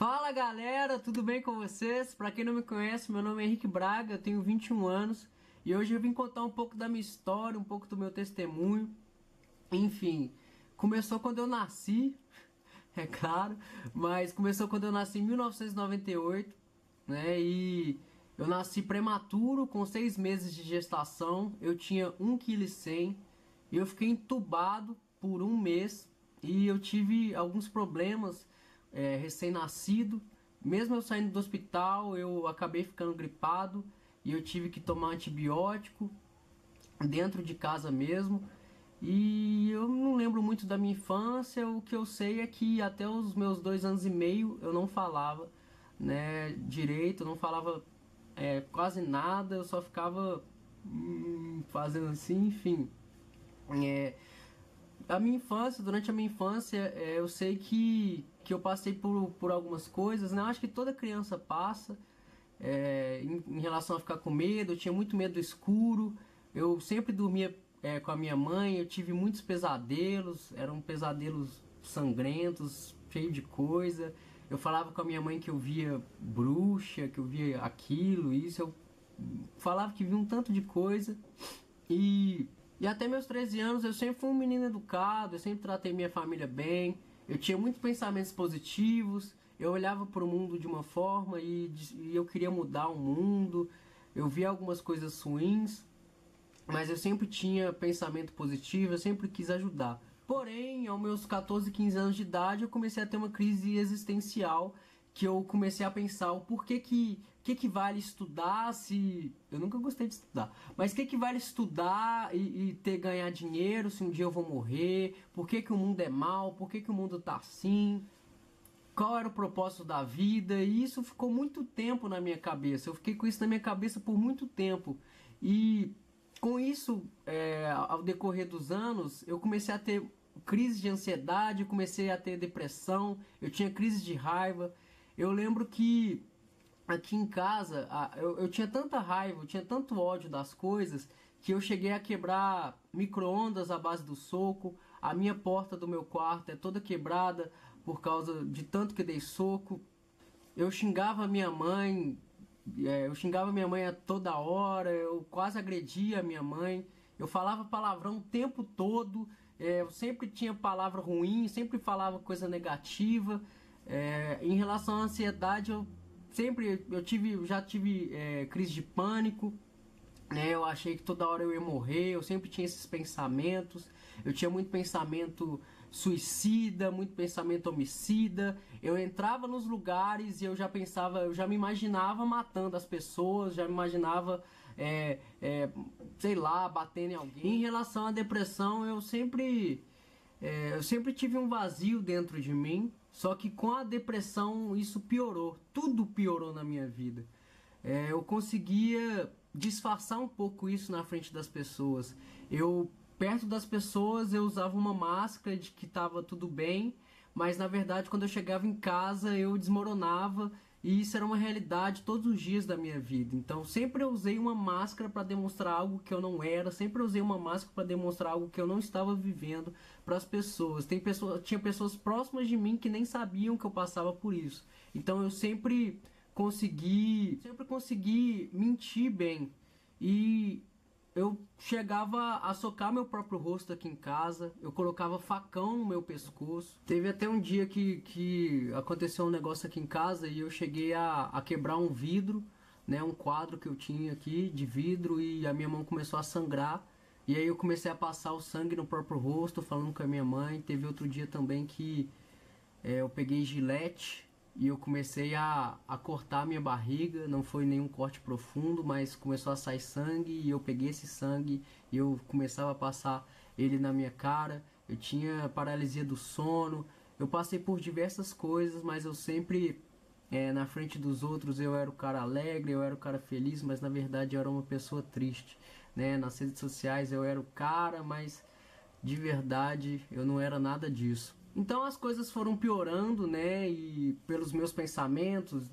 Fala galera, tudo bem com vocês? Pra quem não me conhece, meu nome é Henrique Braga, eu tenho 21 anos e hoje eu vim contar um pouco da minha história, um pouco do meu testemunho. Enfim, começou quando eu nasci, é claro, mas começou quando eu nasci em 1998, né? E eu nasci prematuro, com 6 meses de gestação, eu tinha 1,1 kg e eu fiquei entubado por um mês e eu tive alguns problemas recém-nascido. Mesmo eu saindo do hospital, eu acabei ficando gripado e eu tive que tomar antibiótico dentro de casa mesmo. E eu não lembro muito da minha infância. O que eu sei é que até os meus 2 anos e meio eu não falava, né, direito, eu não falava quase nada, eu só ficava fazendo assim, enfim. É, durante a minha infância, eu sei que eu passei por algumas coisas, né? Eu acho que toda criança passa, em relação a ficar com medo. Eu tinha muito medo do escuro, eu sempre dormia com a minha mãe, eu tive muitos pesadelos, eram pesadelos sangrentos, cheio de coisa. Eu falava com a minha mãe que eu via bruxa, que eu via aquilo, isso, eu falava que via um tanto de coisa. E até meus 13 anos eu sempre fui um menino educado, eu sempre tratei minha família bem, eu tinha muitos pensamentos positivos, eu olhava para o mundo de uma forma e eu queria mudar o mundo, eu via algumas coisas ruins, mas eu sempre tinha pensamento positivo, eu sempre quis ajudar. Porém, aos meus 14, 15 anos de idade, eu comecei a ter uma crise existencial, que eu comecei a pensar o porquê que vale estudar se... Eu nunca gostei de estudar, mas que vale estudar e ter ganhar dinheiro se um dia eu vou morrer? Por que o mundo é mal? Por que o mundo tá assim? Qual era o propósito da vida? E isso ficou muito tempo na minha cabeça. Eu fiquei com isso na minha cabeça por muito tempo. E com isso, ao decorrer dos anos, eu comecei a ter crise de ansiedade, comecei a ter depressão, eu tinha crise de raiva. Eu lembro que aqui em casa eu tinha tanta raiva, eu tinha tanto ódio das coisas, que eu cheguei a quebrar micro-ondas à base do soco. A minha porta do meu quarto é toda quebrada por causa de tanto que dei soco. Eu xingava minha mãe, eu xingava minha mãe a toda hora, eu quase agredia a minha mãe, eu falava palavrão o tempo todo, eu sempre tinha palavra ruim, sempre falava coisa negativa. Em relação à ansiedade, já tive crise de pânico, né? Eu achei que toda hora eu ia morrer, eu sempre tinha esses pensamentos, eu tinha muito pensamento suicida, muito pensamento homicida. Eu entrava nos lugares e eu já pensava, eu já me imaginava matando as pessoas, já me imaginava, sei lá, batendo em alguém. Em relação à depressão, eu sempre tive um vazio dentro de mim, só que com a depressão isso piorou, tudo piorou na minha vida. Eu conseguia disfarçar um pouco isso na frente das pessoas. Perto das pessoas, eu usava uma máscara de que estava tudo bem, mas na verdade, quando eu chegava em casa, eu desmoronava. E isso era uma realidade todos os dias da minha vida. Então, sempre eu usei uma máscara para demonstrar algo que eu não era. Sempre eu usei uma máscara para demonstrar algo que eu não estava vivendo para as pessoas. Tinha pessoas próximas de mim que nem sabiam que eu passava por isso. Então, eu sempre consegui mentir bem. E eu chegava a socar meu próprio rosto aqui em casa, eu colocava facão no meu pescoço. Teve até um dia que aconteceu um negócio aqui em casa e eu cheguei a quebrar um vidro, né, um quadro que eu tinha aqui de vidro, e a minha mão começou a sangrar. E aí eu comecei a passar o sangue no próprio rosto, falando com a minha mãe. Teve outro dia também que eu peguei gilete e eu comecei a cortar a minha barriga. Não foi nenhum corte profundo, mas começou a sair sangue e eu peguei esse sangue e eu começava a passar ele na minha cara. Eu tinha paralisia do sono, eu passei por diversas coisas, mas eu sempre, na frente dos outros, eu era o cara alegre, eu era o cara feliz, mas na verdade eu era uma pessoa triste, né? Nas redes sociais eu era o cara, mas de verdade eu não era nada disso. Então as coisas foram piorando, né? E pelos meus pensamentos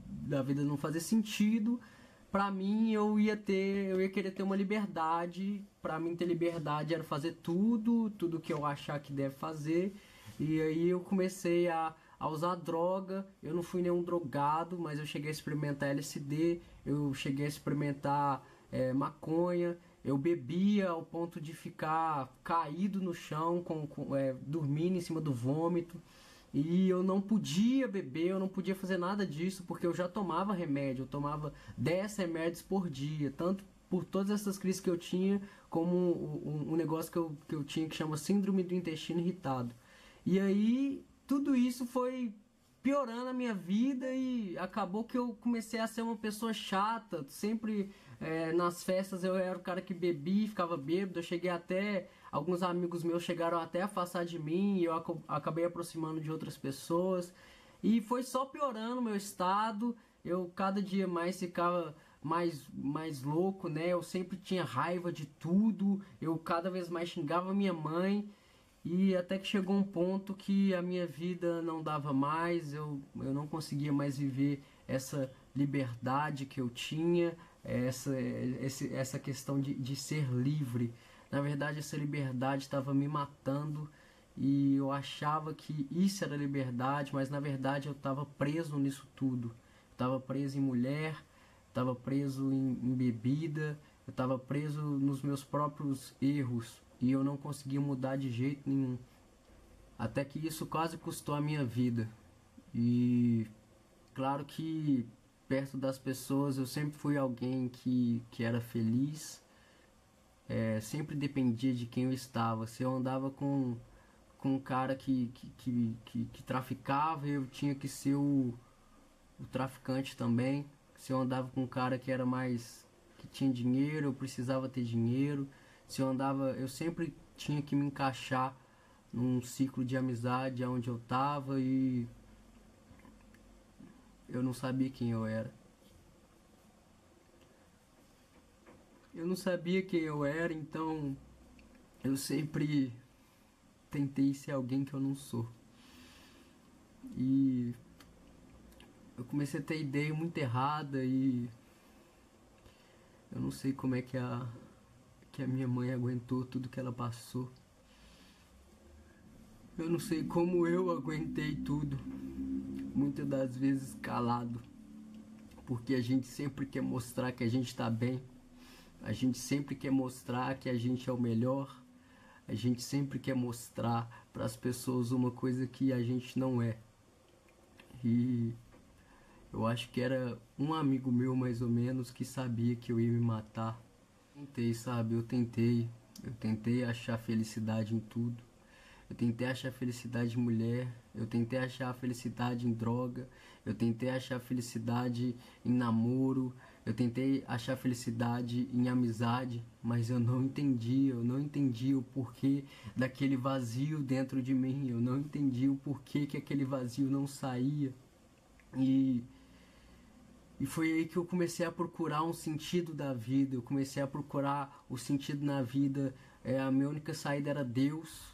da vida não fazer sentido, pra mim eu ia querer ter uma liberdade. Pra mim ter liberdade era fazer tudo que eu achar que deve fazer. E aí eu comecei a a usar droga. Eu não fui nenhum drogado, mas eu cheguei a experimentar LSD, eu cheguei a experimentar maconha. Eu bebia ao ponto de ficar caído no chão, dormindo em cima do vômito. E eu não podia beber, eu não podia fazer nada disso, porque eu já tomava remédio. Eu tomava 10 remédios por dia, tanto por todas essas crises que eu tinha, como um negócio que eu tinha que chama síndrome do intestino irritado. E aí, tudo isso foi piorando a minha vida e acabou que eu comecei a ser uma pessoa chata. Sempre nas festas eu era o cara que bebia, ficava bêbado. Eu cheguei até, alguns amigos meus chegaram até a afastar de mim e eu acabei aproximando de outras pessoas. E foi só piorando o meu estado. Eu cada dia mais ficava mais louco, né? Eu sempre tinha raiva de tudo. Eu cada vez mais xingava minha mãe. E até que chegou um ponto que a minha vida não dava mais, eu não conseguia mais viver essa liberdade que eu tinha, essa questão de ser livre. Na verdade, essa liberdade estava me matando e eu achava que isso era liberdade, mas na verdade eu estava preso nisso tudo. Estava preso em mulher, estava preso em bebida, eu estava preso nos meus próprios erros. E eu não conseguia mudar de jeito nenhum. Até que isso quase custou a minha vida. E claro que perto das pessoas eu sempre fui alguém que era feliz. Sempre dependia de quem eu estava. Se eu andava com um cara que traficava, eu tinha que ser o traficante também. Se eu andava com um cara que era que tinha dinheiro, eu precisava ter dinheiro. Se eu andava, eu sempre tinha que me encaixar num ciclo de amizade onde eu tava e eu não sabia quem eu era. Eu não sabia quem eu era, então eu sempre tentei ser alguém que eu não sou. E eu comecei a ter ideia muito errada e eu não sei como é que a minha mãe aguentou tudo que ela passou. Eu não sei como eu aguentei tudo, muitas das vezes calado, porque a gente sempre quer mostrar que a gente tá bem, a gente sempre quer mostrar que a gente é o melhor, a gente sempre quer mostrar para as pessoas uma coisa que a gente não é. E eu acho que era um amigo meu mais ou menos que sabia que eu ia me matar. Tentei, sabe? Eu tentei achar felicidade em tudo. Eu tentei achar felicidade em mulher, eu tentei achar felicidade em droga, eu tentei achar felicidade em namoro, eu tentei achar felicidade em amizade, mas eu não entendi o porquê daquele vazio dentro de mim, eu não entendi o porquê que aquele vazio não saía. E foi aí que eu comecei a procurar um sentido da vida, eu comecei a procurar o sentido na vida, a minha única saída era Deus.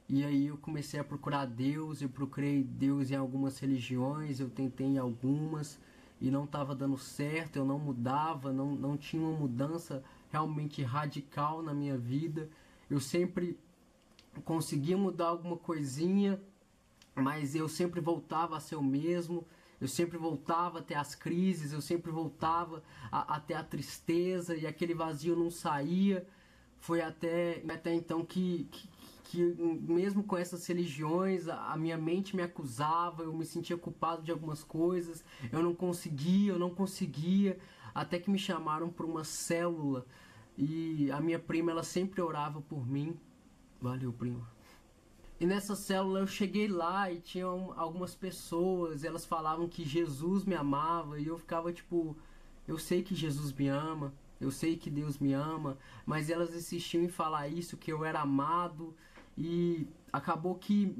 E aí eu comecei a procurar Deus, eu procurei Deus em algumas religiões, eu tentei em algumas e não estava dando certo, eu não mudava, não tinha uma mudança realmente radical na minha vida. Eu sempre conseguia mudar alguma coisinha, mas eu sempre voltava a ser o mesmo, eu sempre voltava a ter as crises, eu sempre voltava a ter a tristeza e aquele vazio não saía. Foi até então que mesmo com essas religiões, a minha mente me acusava, eu me sentia culpado de algumas coisas, eu não conseguia, até que me chamaram para uma célula e a minha prima, ela sempre orava por mim. Valeu, prima. E nessa célula eu cheguei lá e tinha algumas pessoas, elas falavam que Jesus me amava e eu ficava tipo, eu sei que Jesus me ama, eu sei que Deus me ama, mas elas insistiam em falar isso, que eu era amado. E acabou que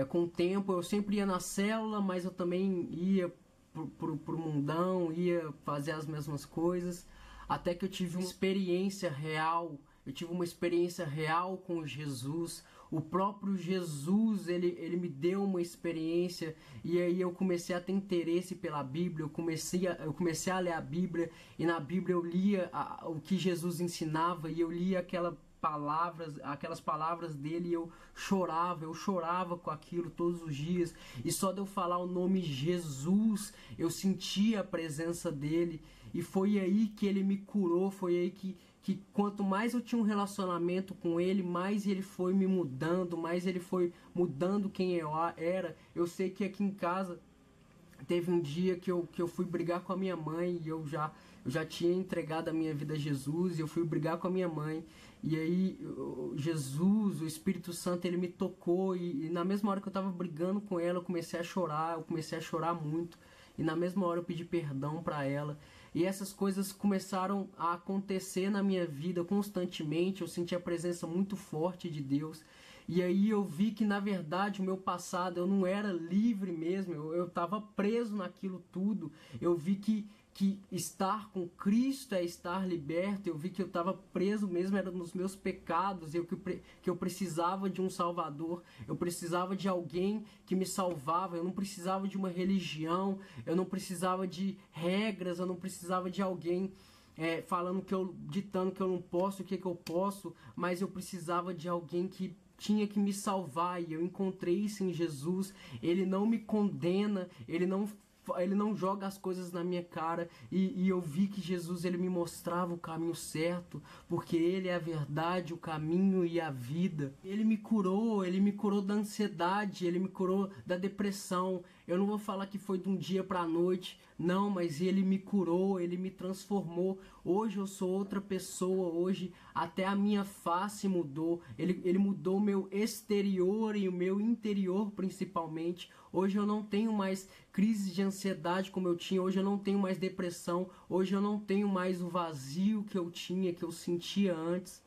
com o tempo eu sempre ia na célula, mas eu também ia pro mundão, ia fazer as mesmas coisas, até que eu tive uma experiência real. Eu tive uma experiência real com Jesus. O próprio Jesus, ele me deu uma experiência. E aí eu comecei a ter interesse pela Bíblia. Eu comecei a ler a Bíblia. E na Bíblia eu lia o que Jesus ensinava. E eu lia aquelas palavras dele, e eu chorava com aquilo todos os dias. E só de eu falar o nome Jesus, eu sentia a presença dele. E foi aí que ele me curou, foi aí que quanto mais eu tinha um relacionamento com ele, mais ele foi me mudando, mais ele foi mudando quem eu era. Eu sei que aqui em casa teve um dia que eu fui brigar com a minha mãe, e eu já tinha entregado a minha vida a Jesus, e eu fui brigar com a minha mãe. E aí Jesus, o Espírito Santo, ele me tocou, e na mesma hora que eu tava brigando com ela, eu comecei a chorar muito. E na mesma hora eu pedi perdão para ela. E essas coisas começaram a acontecer na minha vida constantemente. Eu senti a presença muito forte de Deus. E aí eu vi que, na verdade, o meu passado, eu não era livre mesmo. Eu estava preso naquilo tudo. Eu vi que estar com Cristo é estar liberto. Eu vi que eu estava preso mesmo, era nos meus pecados, que eu precisava de um Salvador, eu precisava de alguém que me salvava, eu não precisava de uma religião, eu não precisava de regras, eu não precisava de alguém ditando que eu não posso, o que eu posso, mas eu precisava de alguém que tinha que me salvar, e eu encontrei isso em Jesus. Ele não me condena, ele não joga as coisas na minha cara, e eu vi que Jesus, ele me mostrava o caminho certo, porque ele é a verdade, o caminho e a vida. Ele me curou da ansiedade, ele me curou da depressão. Eu não vou falar que foi de um dia para a noite, não, mas ele me curou, ele me transformou. Hoje eu sou outra pessoa, hoje até a minha face mudou. Ele mudou o meu exterior e o meu interior principalmente. Hoje eu não tenho mais crises de ansiedade como eu tinha, hoje eu não tenho mais depressão, hoje eu não tenho mais o vazio que eu tinha, que eu sentia antes.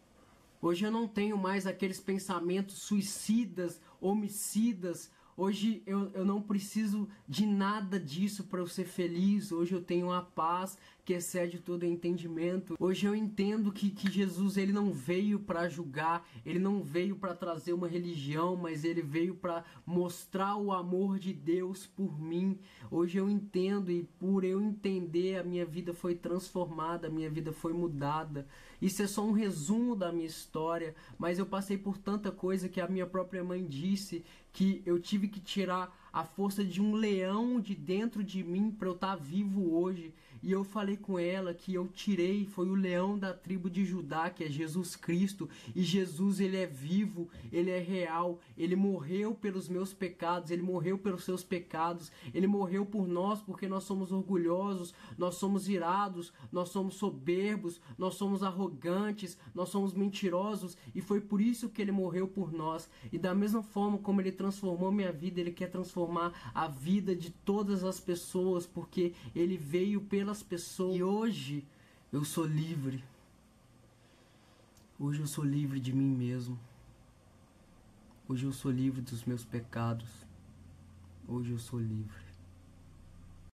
Hoje eu não tenho mais aqueles pensamentos suicidas, homicidas. Hoje eu não preciso de nada disso para eu ser feliz. Hoje eu tenho a paz que excede todo entendimento. Hoje eu entendo que Jesus, ele não veio para julgar, ele não veio para trazer uma religião, mas ele veio para mostrar o amor de Deus por mim. Hoje eu entendo, e por eu entender, a minha vida foi transformada, a minha vida foi mudada. Isso é só um resumo da minha história, mas eu passei por tanta coisa que a minha própria mãe disse que eu tive que tirar a força de um leão de dentro de mim para eu estar vivo hoje. E eu falei com ela que eu tirei, foi o leão da tribo de Judá, que é Jesus Cristo. E Jesus, ele é vivo, ele é real, ele morreu pelos meus pecados, ele morreu pelos seus pecados, ele morreu por nós porque nós somos orgulhosos, nós somos irados, nós somos soberbos, nós somos arrogantes, nós somos mentirosos, e foi por isso que ele morreu por nós. E da mesma forma como ele transformou minha vida, ele quer transformar a vida de todas as pessoas, porque ele veio pelas pessoas. E hoje eu sou livre. Hoje eu sou livre de mim mesmo. Hoje eu sou livre dos meus pecados. Hoje eu sou livre.